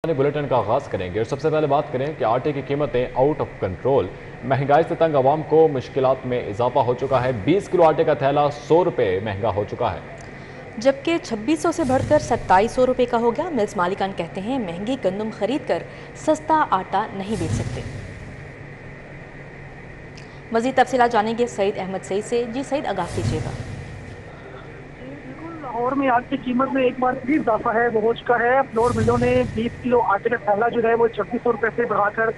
Bulletin का आगाज करेंगे और सबसे पहले बात करें कि आटे की कीमतें आउट ऑफ कंट्रोल। महंगाई से तंग आवाम को मुश्किलात में इजाफा हो चुका है। 20 किलो आटे का थैला 100 रुपये महंगा हो चुका है, जबकि 2600 से बढ़कर 2700 रुपये का हो गया। मिल्स मालिकान कहते हैं महंगी गंदम खरीद कर सस्ता आटा नहीं बेच सकते। मजीद तफसीलात जानेंगे सईद अहमद सईद से। जी सईद, आगाह कीजिएगा। लाहौर में आटे की कीमत में एक बार फिर इजाफा है, वो हो चुका है। फ्लोर मिलों ने 20 किलो आटे का थैला जो है वो 2600 रुपए से बढ़ाकर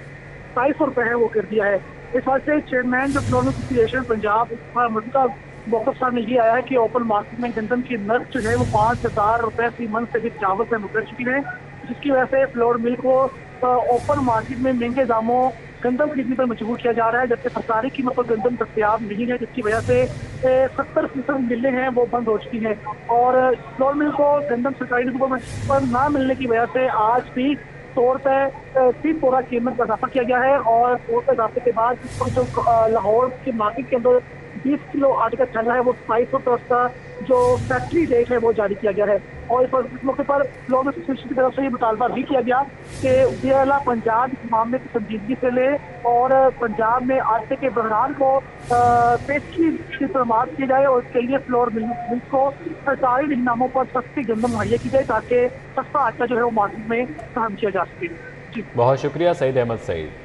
2700 रुपए है वो कर दिया है। इस वजह से चेयरमैन जो फ्लोर एसोसिएशन पंजाब का मौकफ सामने ये आया है कि ओपन मार्केट में गंदम की नर्क जो है वो 5000 रुपए फी मन से भी चावल से मुकर चुकी है, जिसकी वजह से फ्लोर मिल को ओपन मार्केट में महंगे दामों गंदम खरीदने पर मजबूर किया जा रहा है, जबकि सरकारी कीमत पर गंदम दस्तियाब नहीं है, जिसकी वजह से 70% मिलें हैं वो बंद हो चुकी हैं। और फ्लोर मिल को गंदम सरकारी डिपो पर ना मिलने की वजह से आज भी 100 रुपए फी बोरा कीमत का इजाफा किया गया है। और 100 रुपए इजाफे के बाद जो लाहौर के मार्केट के अंदर 20 किलो आटे का थैला है वो 2700 रुपये उसका जो फैक्ट्री रेट है वो जारी किया गया है। और इस मौके पर फ्लोर एसोसिएशन की तरफ से ये मुतालबा भी किया गया कि वज़ीर-ए-आला पंजाब इस मामले की संजीदगी से ले और पंजाब में आटे के बहरान को पेशगी की तरमात की जाए और इसके लिए फ्लोर मिल को सरकारी निगरानों पर सस्ती गंदम मुहैया की जाए ताकि सस्ता आटा जो है वो मार्केट में फराहम किया जा सके। जी बहुत शुक्रिया सईद अहमद सईद।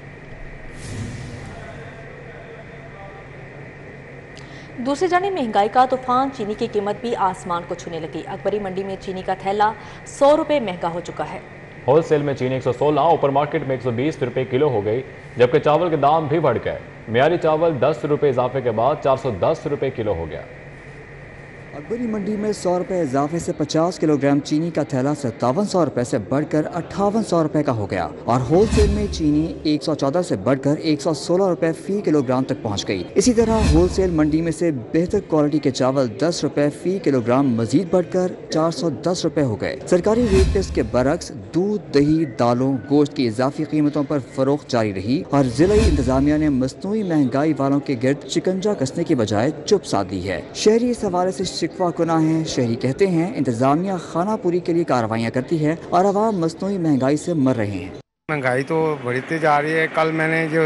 दूसरी जानिब महंगाई का तूफान चीनी की कीमत भी आसमान को छूने लगी। अकबरी मंडी में चीनी का थैला 100 रुपये महंगा हो चुका है। होलसेल में चीनी 116, ऊपर मार्केट में 120 रुपये किलो हो गई, जबकि चावल के दाम भी बढ़ गए। मियारी चावल 10 रुपये इजाफे के बाद 410 रुपये किलो हो गया। अकबरी मंडी में 100 रुपये इजाफे से 50 किलोग्राम चीनी का थैला 5700 रुपये से बढ़कर 5800 रुपये का हो गया और होलसेल में चीनी 114 से बढ़कर 116 रुपये फी किलोग्राम तक पहुंच गई। इसी तरह होलसेल मंडी में से बेहतर क्वालिटी के चावल 10 रुपये फी किलोग्राम मजीद बढ़कर 410 रुपये हो गए। सरकारी रेट लिस्ट के बरक्स दूध, दही, दालों, गोश्त की इजाफी कीमतों पर फरोख्त जारी रही और जिला इंतजामिया ने मसनूई महंगाई वालों के गिर्द शिकंजा कसने की बजाय चुप साध दी है। शहरी इस हवाले से शिकवा कुना है। शहरी कहते हैं इंतजामिया खाना पूरी के लिए कार्रवाइयाँ करती है और अवाम मसनूई महंगाई से मर रहे हैं। महंगाई तो बढ़ती जा रही है। कल मैंने जो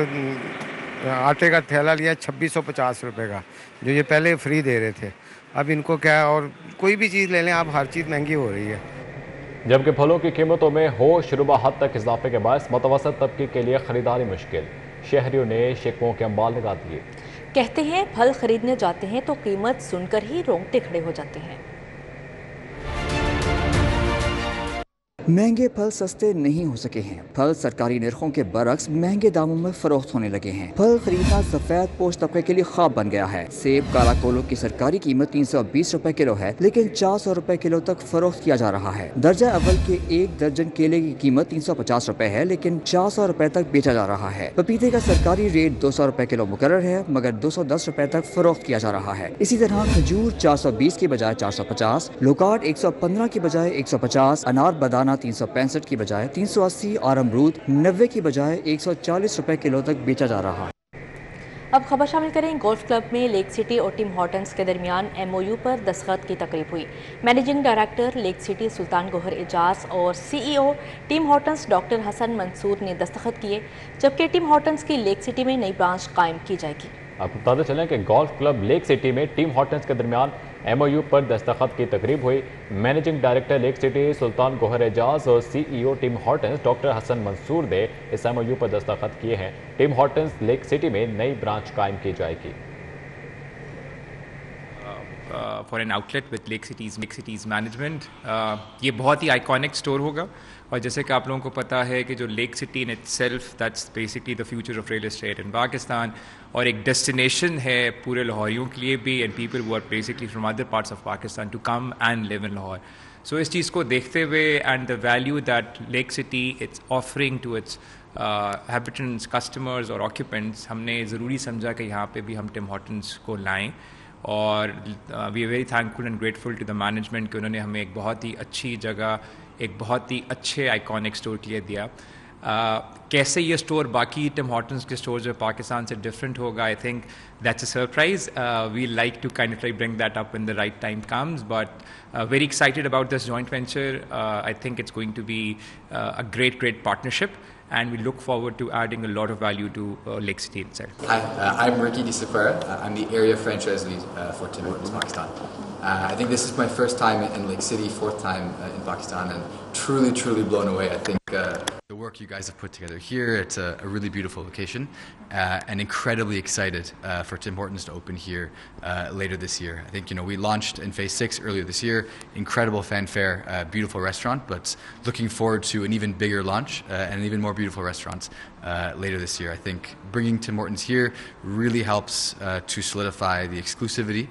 आटे का थैला लिया 2650 रुपये का, जो ये पहले फ्री दे रहे थे, अब इनको क्या, और कोई भी चीज़ ले लें आप, हर चीज़ महंगी हो रही है। जबकि फलों की कीमतों में होशरुबा हद तक इजाफे के बायस मुतवसत तबके के लिए खरीदारी मुश्किल। शहरियों ने शिकवों के अंबाल लगा दिए। कहते हैं फल खरीदने जाते हैं तो कीमत सुनकर ही रोंगटे खड़े हो जाते हैं। महंगे फल सस्ते नहीं हो सके हैं। फल सरकारी निर्खों के बरक्स महंगे दामों में फरोख्त होने लगे हैं। फल खरीदना सफेद पोश तबके के लिए ख्वाब बन गया है। सेब काला कोलो की सरकारी कीमत 320 रुपए किलो है, लेकिन 400 रुपए किलो तक फरोख्त किया जा रहा है। दर्जा अव्वल के 1 दर्जन केले की कीमत 350 रुपए है, लेकिन 400 रुपए तक बेचा जा रहा है। पपीते का सरकारी रेट 200 रुपए किलो मुकर्रर है, मगर 210 रुपए तक फरोख्त किया जा रहा है। इसी तरह खजूर 420 की बजाय 450, लोकाट 115 की बजाय 150, अनार बदाना 365 की बजाय 380 और अमरूद 90 की बजाय 140 रुपए किलो तक बेचा जा रहा है। अब खबर शामिल करें। गोल्फ क्लब में लेक सिटी और टीम हॉटन्स के दरमियान MOU पर दस्तखत की तकरीब हुई। Managing director Lake City Sultan Gohar Ejaz और CEO team Hortons doctor Hasan Mansoor ने दस्तखत किए, जबकि टीम हॉटन्स की लेक सिटी में नई ब्रांच कायम की जाएगी। आपको बताते चलें कि गोल्फ क्लब लेक सिटी में टीम हॉटन्स के दरमियान MOU पर दस्तखत की तकरीब हुई। Managing director Lake City Sultan Gohar Ejaz और CEO team Hortons doctor Hasan Mansoor ने इस MOU पर दस्तखत किए हैं। टीम हॉटन्स लेक सिटी में नई ब्रांच कायम की जाएगी। For an outlet with lake cities management. ये बहुत ही आइकॉनिक स्टोर होगा और जैसे कि आप लोगों को पता है कि जो Lake City in itself that's basically the future of real estate in Pakistan, और एक डेस्टिनेशन है पूरे लाहौरियों के लिए भी and people who are basically from other parts of Pakistan to come and live in Lahore. So इस चीज़ को देखते हुए and the value that Lake City it's offering to its habitants, customers और ऑक्यूपेंट्स, हमने ज़रूरी समझा कि यहाँ पे भी हम टिम हॉटन्स को लाएँ। और we are very thankful and grateful to the management कि उन्होंने हमें एक बहुत ही अच्छी जगह, एक बहुत ही अच्छे आइकॉनिक स्टोर के लिए दिया। कैसे ये स्टोर बाकी टिम हॉर्टन्स के स्टोर जो पाकिस्तान से डिफरेंट होगा, I think that's a surprise. We like to kind of bring that up when the right time comes, but very excited about this joint venture. I think it's going to be a great partnership, and we look forward to adding a lot of value to Lake City itself. Hi, I'm Ricky DeSapera. I'm the area franchise lead for Tim Hortons Pakistan. I think this is my first time in Lake City, fourth time in Pakistan, and truly blown away. I think the work you guys have put together here, it's a really beautiful location, and incredibly excited for Tim Hortons to open here later this year. I think, we launched in Phase 6 earlier this year, incredible fanfare, beautiful restaurant, but looking forward to an even bigger launch and an even more beautiful restaurant later this year. I think bringing Tim Hortons here really helps to solidify the exclusivity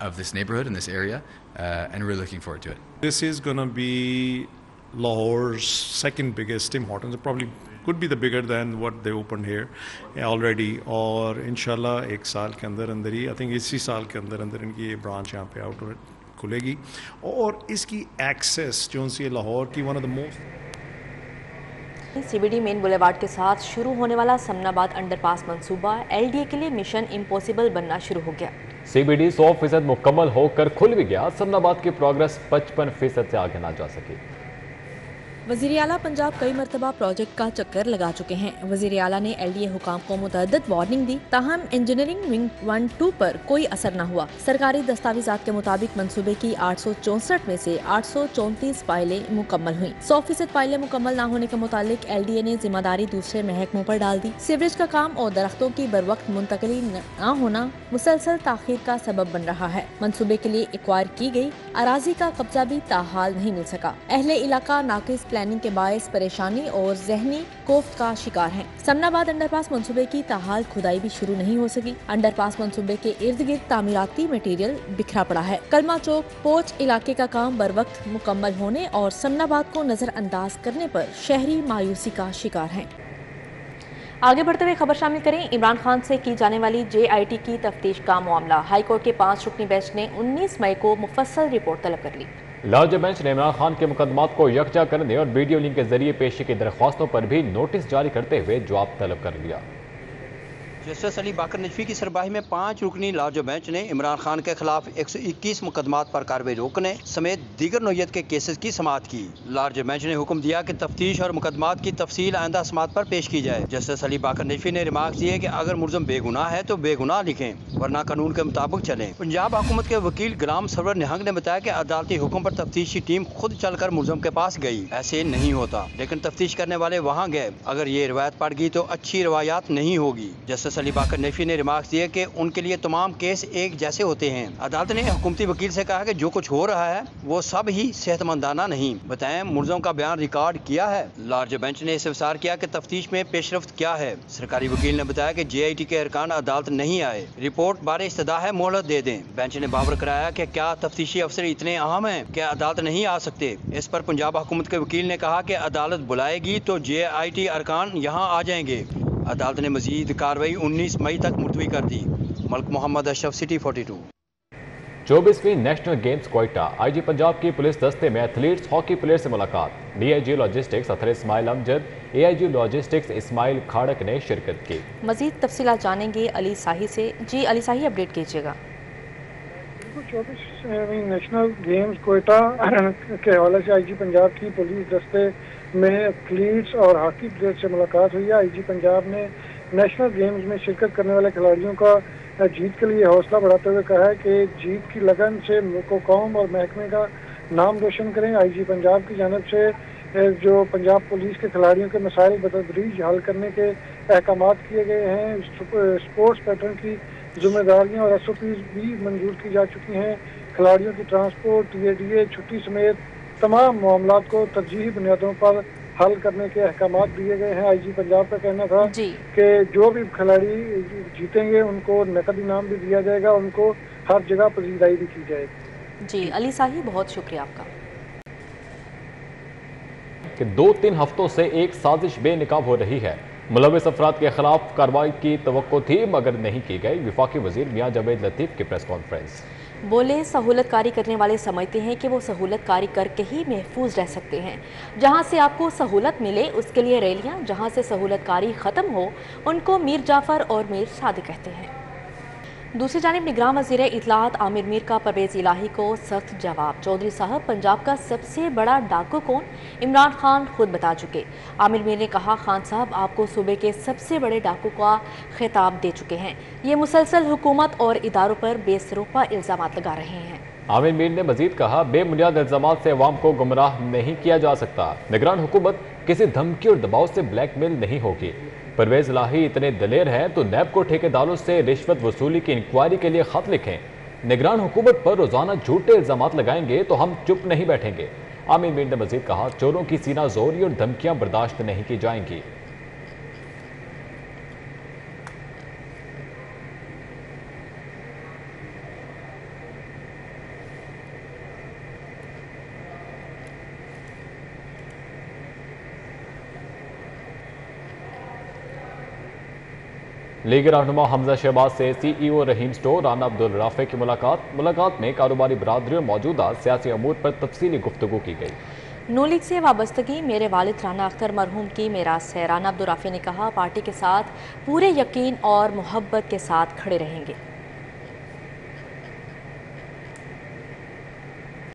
of this neighborhood and this area, and really looking forward to it. This is going to be Lahore's second biggest Tim Hortons. It probably could be the bigger than what they opened here already. और इंशाल्लाह एक साल के अंदर ही, I think इसी साल के अंदर इनकी ये ब्रांच यहाँ पे आउटलेट खुलेगी. और इसकी एक्सेस जो सी लाहौर की one of the most CBD main boulevard के साथ शुरू होने वाला समनाबाद अंडरपास मंसूबा LDA के लिए मिशन इम्पॉसिबल बनना शुरू हो गया. CBD 100% मुकम्मल होकर खुल भी गया. समनाबाद की प्रोग्रेस 55% से आगे ना जा सकी. वज़ीर आला पंजाब कई मरतबा प्रोजेक्ट का चक्कर लगा चुके हैं. वज़ीर आला ने LDA हुकाम को मुतअद्दिद वार्निंग दी, ताहम इंजीनियरिंग विंग 1-2 पर कोई असर न हुआ. सरकारी दस्तावेजात के मुताबिक मंसूबे की 864 में से 834 फाइलें मुकम्मल हुई. 100% फाइलें मुकम्मल न होने के मुतालिक LDA ने जिम्मेदारी दूसरे महकमों पर डाल दी. सीवरेज का काम और दरख्तों की बरवक्त मुंतकली न होना मुसलसल ताखीर का सबब बन रहा है. मंसूबे के लिए एक्वायर की गई अराजी का कब्जा भी ताहाल नहीं मिल सका. अहले इलाका नाकिस प्लानिंग के बायस परेशानी और जहनी कोफ्त का शिकार हैं. समनाबाद अंडरपास मंसूबे की ताहाल खुदाई भी शुरू नहीं हो सकी. अंडरपास मंसूबे के इर्द गिर्द तामीराती मटीरियल बिखरा पड़ा है. कलमा चौक पोच इलाके का काम बर वक्त मुकम्मल होने और समनाबाद को नजरअंदाज करने पर शहरी मायूसी का शिकार हैं. आगे बढ़ते हुए खबर शामिल करें. इमरान खान से की जाने वाली JIT की तफ्तीश का मामला. हाई कोर्ट के 5 रुकनी बेंच ने 19 मई को मुफस्सल रिपोर्ट तलब कर ली. लार्ज बेंच ने इमरान खान के मुकदमात को यकजा करने और वीडियो लिंक के जरिए पेशी की दरख्वास्तों पर भी नोटिस जारी करते हुए जवाब तलब कर लिया. जस्टिस अली बाकर नजफी की सरबराही में 5 रुकनी लार्ज बेंच ने इमरान खान के खिलाफ 121 मुकदमात पर कार्रवाई रोकने समेत दीगर नौयत के केसेस की समाअत की. लार्ज बेंच ने हुक्म दिया कि तफ्तीश और मुकदमात की तफसील आइंदा समाअत पर पेश की जाए. जस्टिस अली बाकर नजफी ने रिमार्क दिए कि अगर मुलजम बेगुनाह है तो बेगुनाह लिखें, वरना कानून के मुताबिक चलें. पंजाब हुकूमत के वकील गुलाम सरवर निहंग ने बताया कि अदालती हुक्म पर तफ्तीशी टीम खुद चलकर मुलजम के पास गई. ऐसे नहीं होता, लेकिन तफ्तीश करने वाले वहाँ गए. अगर ये रिवायत पड़ गई तो अच्छी रवायात नहीं होगी. जस्टिस अली बाकर नजफी ने रिमार्क्स दिए कि उनके लिए तमाम केस एक जैसे होते हैं. अदालत ने हुकूमती वकील से कहा कि जो कुछ हो रहा है वो सब ही सेहतमंदाना नहीं. बताएं मुलजम का बयान रिकॉर्ड किया है. लार्ज बेंच ने इस्तफसार किया कि तफ्तीश में पेशरफ्त क्या है. सरकारी वकील ने बताया कि JIT के अरकान अदालत नहीं आए, रिपोर्ट बारे इस्तदा है, मोहलत दे दें. बेंच ने बावर कराया कि क्या तफ्तीशी अफसर इतने अहम हैं कि अदालत नहीं आ सकते. इस पर पंजाब हुकूमत के वकील ने कहा कि अदालत बुलाएगी तो JIT अरकान यहाँ आ जाएंगे. अदालत ने मजीद कार्रवाई 19 मई तक मुलतवी कर दी. मलिक मोहम्मद अशरफ, सिटी 42. 24वीं national games Quetta. IG Punjab की पुलिस दस्ते में एथलीट्स हॉकी प्लेयर से मुलाकात. DIG लॉजिस्टिक्स अतर इस्माइल अमजद, AIG लॉजिस्टिक्स इस्माइल खाड़क ने शिरकत की. मजीद तफसीलात जानेंगे अली साही से. जी अली साही, अपडेट कीजिएगा. 24वीं नेशनल गेम्स क्वेटा के हवाले से IG पंजाब की पुलिस दस्ते में एथलीट्स और हॉकी प्लेयर से मुलाकात हुई है. IG पंजाब ने नेशनल गेम्स में शिरकत करने वाले खिलाड़ियों का जीत के लिए हौसला बढ़ाते हुए कहा है कि जीत की लगन से मुल्क कौम और महकमे का नाम रोशन करें. IG पंजाब की जानब से जो पंजाब पुलिस के खिलाड़ियों के मसाइल बतदरीज हल करने के अहकाम किए गए हैं. स्पोर्ट्स पैटर्न की जिम्मेदारियां और SOPs भी मंजूर की जा चुकी हैं. खिलाड़ियों की ट्रांसपोर्ट, TADA, छुट्टी समेत तमाम मामलों को तरजीही बुनियादों पर हल करने के अहकाम दिए गए हैं. IG पंजाब का कहना था कि जो भी खिलाड़ी जीतेंगे उनको नकद इनाम भी दिया जाएगा, उनको हर जगह पजीराई भी की जाएगी. जी अली साही, बहुत शुक्रिया आपका. कि 2-3 हफ्तों से एक साजिश बेनकाब हो रही है. मुलविस अफराद के खिलाफ कार्रवाई की तवक्को थी मगर नहीं की गई. वफाकी वजीर मियां जावेद लतीफ की प्रेस कॉन्फ्रेंस. बोले, सहूलतकारी करने वाले समझते हैं कि वो सहूलतकारी करके ही महफूज रह सकते हैं। जहां से आपको सहूलत मिले उसके लिए रैलियां, जहां से सहूलतकारी ख़त्म हो उनको मीर जाफ़र और मीर सादिक कहते हैं। दूसरी जानिब निगरान वज़ीर इत्तलात आमिर मीर का परवेज़ इलाही को सख्त जवाब। चौधरी साहब, पंजाब का सबसे बड़ा डाकू कौन? इमरान खान खुद बता चुके। आमिर मीर ने कहा, खान साहब आपको सूबे के सबसे बड़े डाकू का खिताब दे चुके हैं। ये मुसलसल हुकूमत और इदारों पर बेसरोपा इल्ज़ाम लगा रहे हैं। आमिर मीर ने मजीद कहा, बेबुनियाद इल्ज़ामात से अवाम को गुमराह नहीं किया जा सकता। निगरान हुकूमत किसी धमकी और दबाव से ब्लैकमेल नहीं होगी। परवेज़ इलाही इतने दलेर हैं तो नैब को ठेकेदारों से रिश्वत वसूली की इंक्वायरी के लिए खत लिखें। निगरान हुकूमत पर रोजाना झूठे इल्जामात लगाएंगे तो हम चुप नहीं बैठेंगे। आमिर मीर ने मजीद कहा, चोरों की सीना जोरी और धमकियां बर्दाश्त नहीं की जाएंगी। लीग रहनुमा हमजा शहबाज से CEO रहीम स्टोर राना अब्दुल राफे की मुलाकात में कारोबारी बरादरी और मौजूदा सियासी अमूर पर तफसीली गुफ्तगू की गई। नून लीग से वाबस्तगी मेरे वालिद राना अख्तर मरहूम की मीरास है। राना अब्दुल राफे ने कहा, पार्टी के साथ पूरे यकीन और मोहब्बत के साथ खड़े रहेंगे।